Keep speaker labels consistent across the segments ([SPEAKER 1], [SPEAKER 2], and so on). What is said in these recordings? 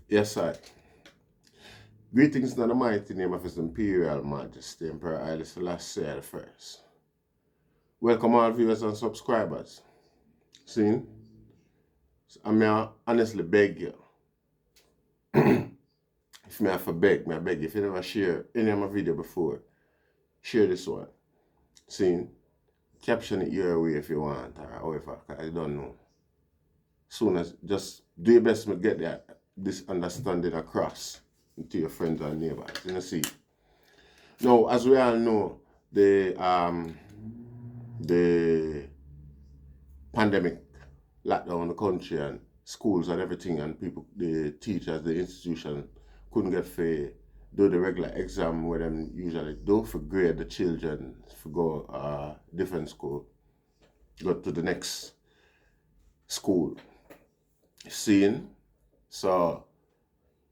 [SPEAKER 1] Yes, I. Greetings in the mighty name of His Imperial Majesty, Emperor Haile Selassie I. Welcome all viewers and subscribers. See, I may honestly beg you, if me have to beg, I beg you, if you never share any of my video before, share this one. See, caption it your way if you want, or however, I don't know. Soon as, just do your best to get this understanding across to your friends and neighbors. You see. Now, as we all know, the pandemic locked down the country and schools and everything, and people, the teachers, the institution couldn't get to do the regular exam where them usually do for grade the children for go different school, go to the next school. Seeing, so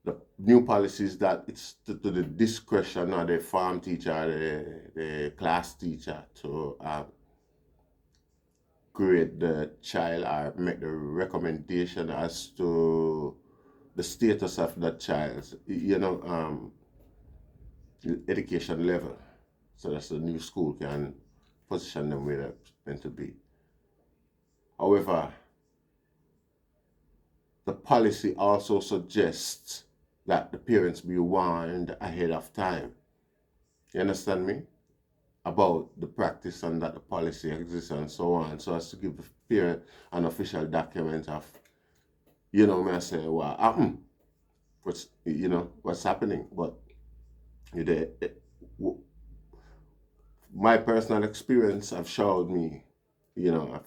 [SPEAKER 1] the new policies that it's to the discretion of the farm teacher, the class teacher to grade the child or make the recommendation as to the status of that child's, education level. So that's the new school can position them where they're meant to be. However, the policy also suggests that the parents be warned ahead of time. You understand me? About the practice and that the policy exists and so on, so as to give the parent an official document of, may I say, what happened, what's happening. But my personal experience have showed me, a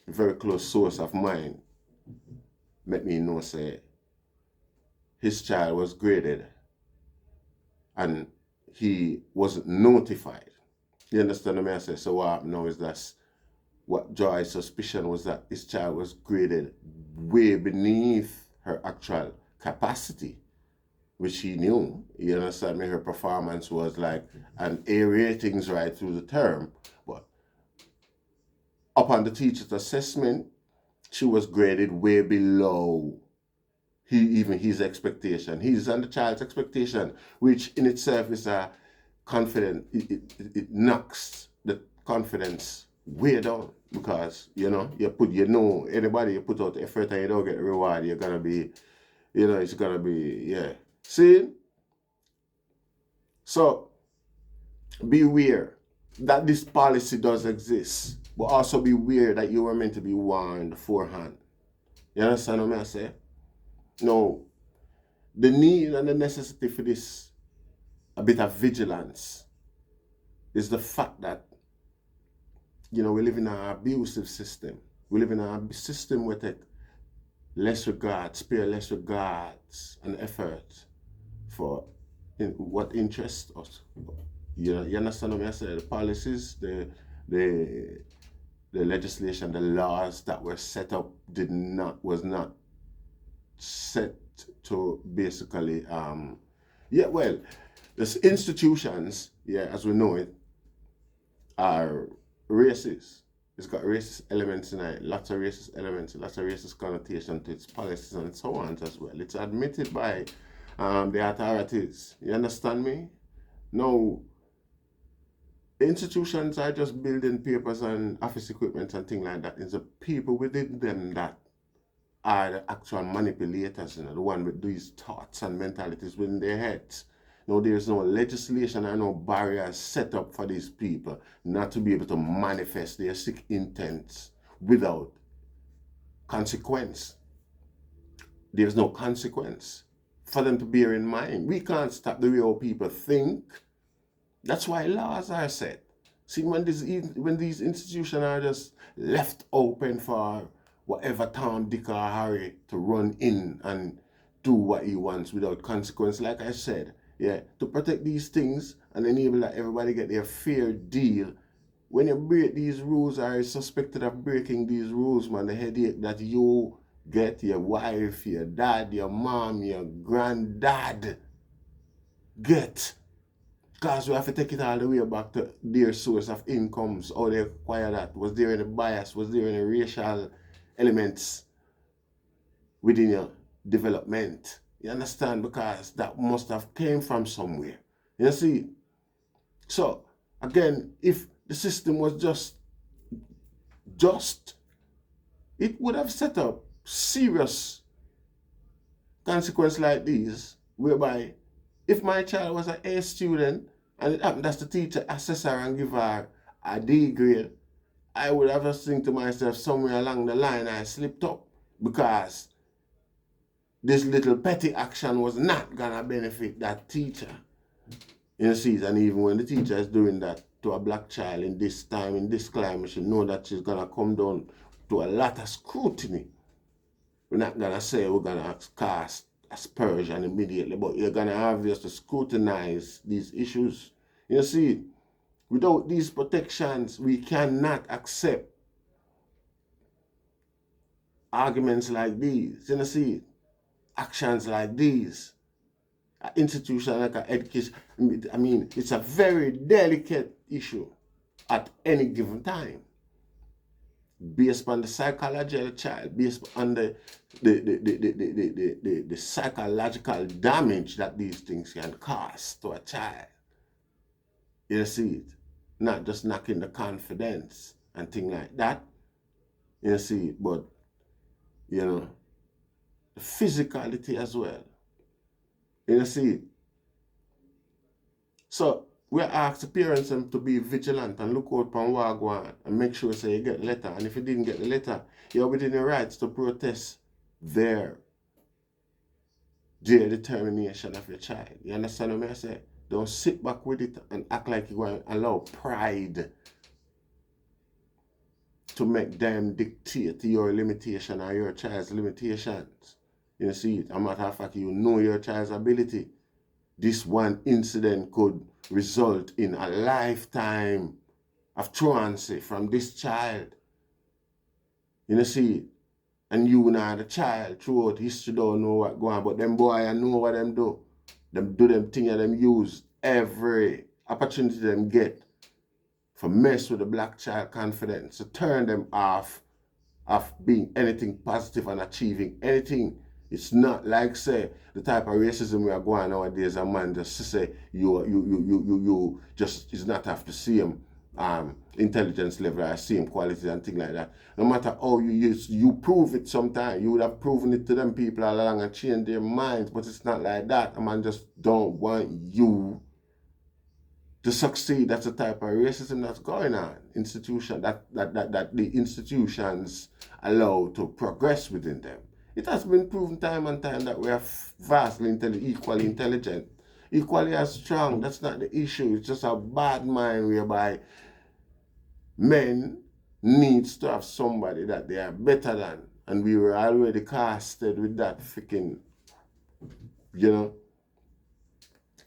[SPEAKER 1] very close source of mine let me know say his child was graded and he wasn't notified. You understand what I say? So what happened now is that what Joy's suspicion was that his child was graded way beneath her actual capacity, which he knew. You understand me? Her performance was like an A ratings right through the term, but upon the teacher's assessment, she was graded way below even his expectation. His and the child's expectation, which in itself is a confident, it knocks the confidence way down, because anybody you put out effort and you don't get reward, you're gonna be, it's gonna be, yeah. See? So beware that this policy does exist, but also beware that you were meant to be warned beforehand. You understand what I say? Now, the need and the necessity for this, a bit of vigilance, is the fact that, we live in an abusive system. We live in a system where take spare less regards and effort for what interests us. You understand what I say? The policies, the legislation, the laws that were set up was not set to basically the institutions, as we know it, are racist. It's got racist elements in it, lots of racist elements, lots of racist connotation to its policies and so on as well. It's admitted by the authorities. You understand me? No, the institutions are just building papers and office equipment and things like that. It's the people within them that are the actual manipulators, the one with these thoughts and mentalities within their heads. No, there's no legislation and no barriers set up for these people not to be able to manifest their sick intents without consequence. There's no consequence for them to bear in mind. We can't stop the way our people think. That's why laws are set. See, when these institutions are just left open for whatever Tom, Dick, or Harry to run in and do what he wants without consequence, like I said, to protect these things and enable that everybody get their fair deal. When you break these rules or are suspected of breaking these rules, man, the headache that you get, your wife, your dad, your mom, your granddad get. Because we have to take it all the way back to their source of incomes, how they acquire that. Was there any bias? Was there any racial elements within you development. You understand? Because that must have came from somewhere. You see? So, again, if the system was just, it would have set up serious consequences like these, whereby if my child was an A student and it happened that the teacher assess her and give her a D grade, I would have just think to myself, somewhere along the line I slipped up, because this little petty action was not gonna benefit that teacher. You see, and even when the teacher is doing that to a black child in this time, in this climate, she know that she's gonna come down to a lot of scrutiny. We're not gonna say we're gonna cast aspersion immediately, but you're gonna obviously scrutinize these issues. You see, without these protections, we cannot accept arguments like these. You see, actions like these. An institution like an education, I mean, it's a very delicate issue at any given time, based on the psychology of the child, based on the psychological damage that these things can cause to a child. You see it? Not just knocking the confidence and things like that. You see it? But, you know, the physicality as well. You see it? So, we're asked the parents to be vigilant and look out for what go on and make sure say you get the letter. And if you didn't get the letter, you're within your rights to protest their determination of your child. You understand what I say? Don't sit back with it and act like you're going to allow pride to make them dictate your limitation or your child's limitations. You see it? As a matter of fact, you know your child's ability. This one incident could result in a lifetime of truancy from this child. You see it? And you and the child throughout history don't know what going on, but them boy I know what them do. Them do them thing and them use every opportunity them get for mess with the black child confidence, to turn them off of being anything positive and achieving anything. It's not like, say, the type of racism we are going nowadays, a man just say you just is not have the same intelligence level or same quality and things like that. No matter how you prove it sometime, you would have proven it to them people all along and changed their minds, but it's not like that. A man just don't want you to succeed. That's the type of racism that's going on. Institution that the institutions allow to progress within them. It has been proven time and time that we are vastly equally intelligent, equally as strong. That's not the issue. It's just a bad mind whereby men needs to have somebody that they are better than. And we were already casted with that freaking,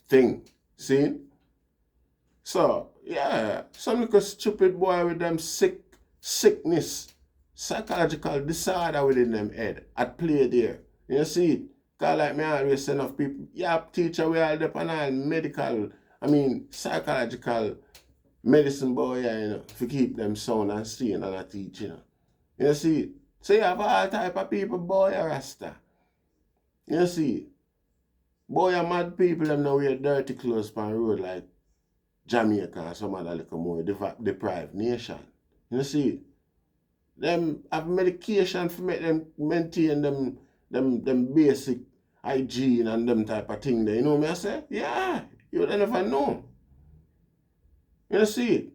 [SPEAKER 1] thing. See? So, yeah, some little stupid boy with them sickness, psychological disorder within them head at play there. You see it? Because like me always say enough people, yeah, teacher, we all depend on medical, psychological medicine boy, to keep them sound and sane and a teach, You see it? So you have all type of people, boy, a Rasta. You see it? Boy, a mad people, them now wear dirty clothes on the road like Jamaica and some other little more deprived nation. You see, them have medication to make them maintain them basic hygiene and them type of thing there. You know what I say? Yeah, you would never know. You see,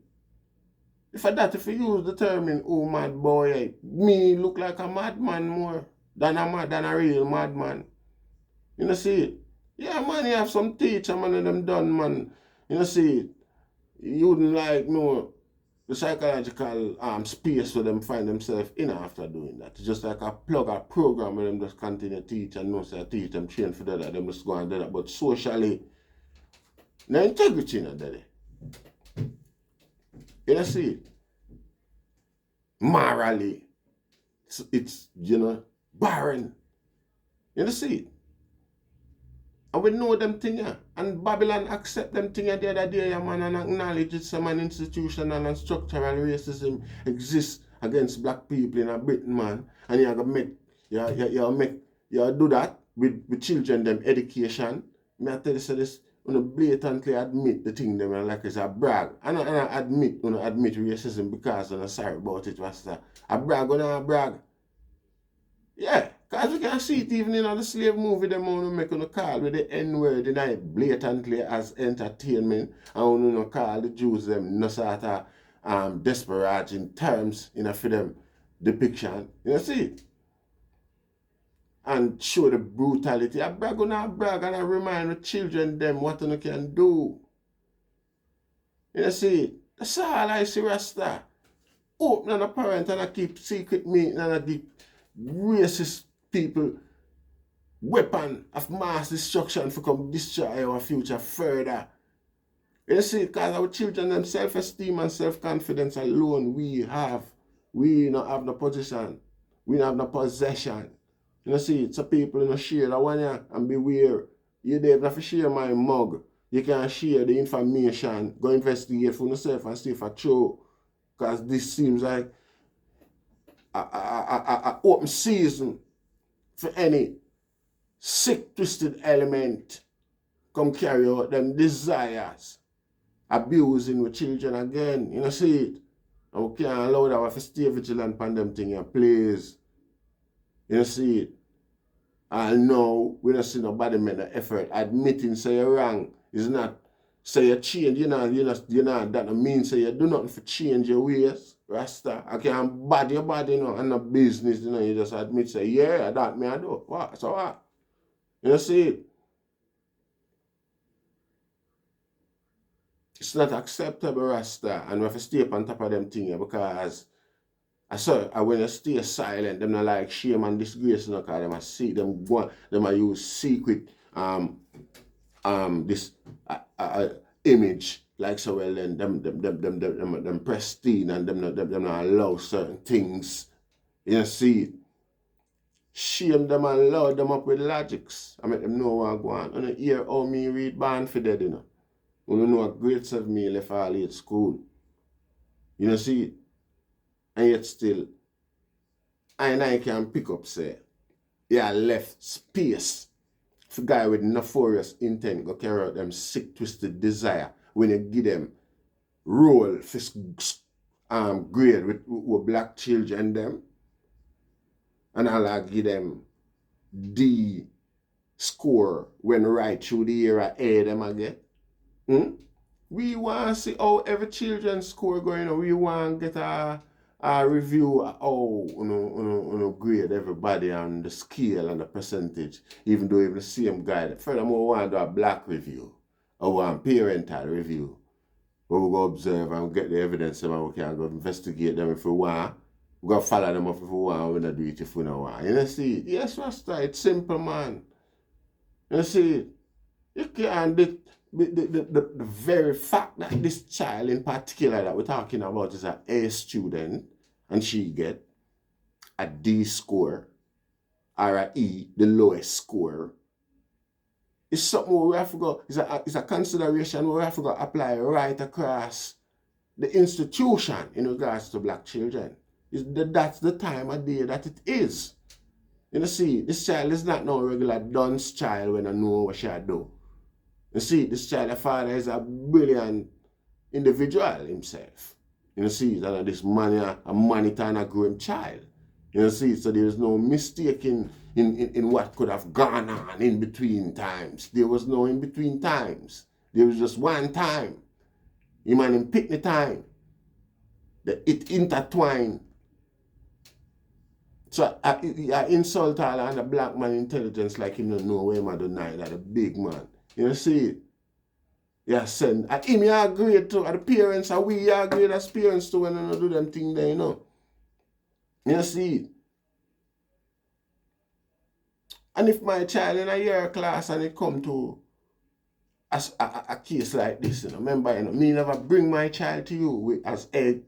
[SPEAKER 1] if you use the term in oh mad boy, me look like a madman more than a real madman. You see, yeah man, you have some teacher man and them done man. You see, you wouldn't like know the psychological space where them find themselves in after doing that. It's just like a program where them just continue to teach and know say teach them train for that, them just go and do that. But socially, no integrity in that. You see, morally, it's barren. You see. And we know them things, and Babylon accept them things the other day, man, and acknowledge it's some institutional and structural racism exists against black people in Britain, man. And you make You do that with children, them education. Me I tell you, say this, blatantly admit the thing them and like it's a brag. And I admit, admit racism because I'm sorry about it, Rasta. I brag on a brag. Yeah, because we can see it even in the slave movie, them want to make on a call with the N-word in it blatantly as entertainment. And want to call the Jews them no sort of disparaging terms for them depiction. You see it? And show the brutality. I brag on a brag and I remind the children them what they can do. You see it? That's all I see, Rasta. Open on a parent and I keep secret meeting and I give racist people weapon of mass destruction for come destroy our future further. You see, because our children them self-esteem and self-confidence alone we have. We don't have no position. We don't have no possession. You see, some people share that one and beware. You don't have to share my mug. You can share the information. Go investigate for yourself and see if it's true. Because this seems like a open season for any sick, twisted element come carry out them desires, abusing with children again. You know, see it? And we can't allow that to stay vigilant upon them things, please. You know, see it? And now, we don't see nobody make the effort. Admitting say you're wrong is not say you change. You know, that don't mean say you do nothing for change your ways. Rasta, I can't bad your body, and no business, you just admit, say, yeah, that me I do. What? So what? You know, see it? It's not acceptable, Rasta, and we have to stay up on top of them things because when you stay silent, them not like shame and disgrace, because them I see them go, them I use secret this image like so well then them pristine and them not allow certain things. You see it? Shame them and load them up with logics. I make them know what go on. And you hear how me read Born for Dead, You know what grade 7 me left all at school. You see it? And yet still, I can pick up say, yeah, left space for guy with nefarious intent go carry out them sick, twisted desire when you give them role for grade with black children them. And I'll give them D score when right through the year I A them again. We want to see how every children's score going. We want to get a review of how grade everybody on the scale and the percentage, even though even the same guide. Furthermore, we want to do a black review or one parental review where we go observe and get the evidence and we can go investigate them if we want. We go follow them up if we want, we don't do it if we don't want. You see? Yes, Rasta, it's simple, man. You see? You can't the very fact that this child in particular that we're talking about is an A student and she get a D score or a E, the lowest score, is something we have to go, it's a consideration we have to go apply right across the institution in regards to black children. That's the time of day that it is. You see, this child is not no regular dunce child when I know what she do. You see, this child, the father is a brilliant individual himself. You see, that this man, a monitor and a growing child. You see, so there is no mistake in what could have gone on in between times. There was no in between times. There was just one time. Him and him pick the time. It intertwined. So I insult all on the black man intelligence like him don't know where him do night, like a big man. You see it? Yeah, send. And him you agree to, and the parents, and we agree as parents to when they do them thing there, You see it? And if my child in a year class and it come to a case like this, remember, me never bring my child to you as a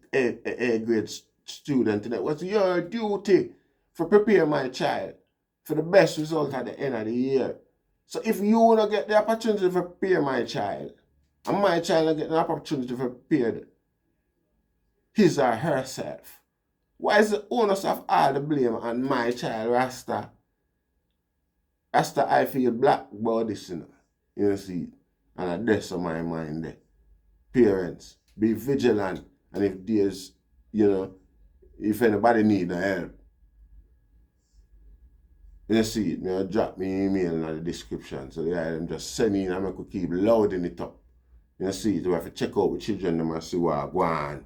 [SPEAKER 1] grade student. It was your duty to prepare my child for the best result at the end of the year. So if you don't get the opportunity to prepare my child, and my child don't get the opportunity to prepare his or herself, why is the onus of all the blame on my child, Rasta? After I feel black about this, you see, and that's on my mind there. Parents, be vigilant, and if there's, if anybody need help, you see it, drop me email in the description. So yeah, them just send in and I could keep loading it up. You see it, we have to check out with children them and see what go on.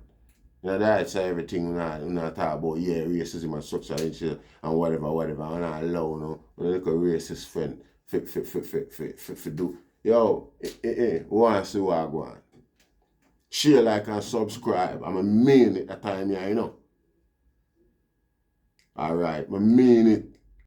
[SPEAKER 1] That's everything we not talk about, racism and structural and whatever, and I allow, when I look at racist friend for do. Yo, we want to see what go on. Share, like, and subscribe. I'm a mean it at time here, Alright, I mean it.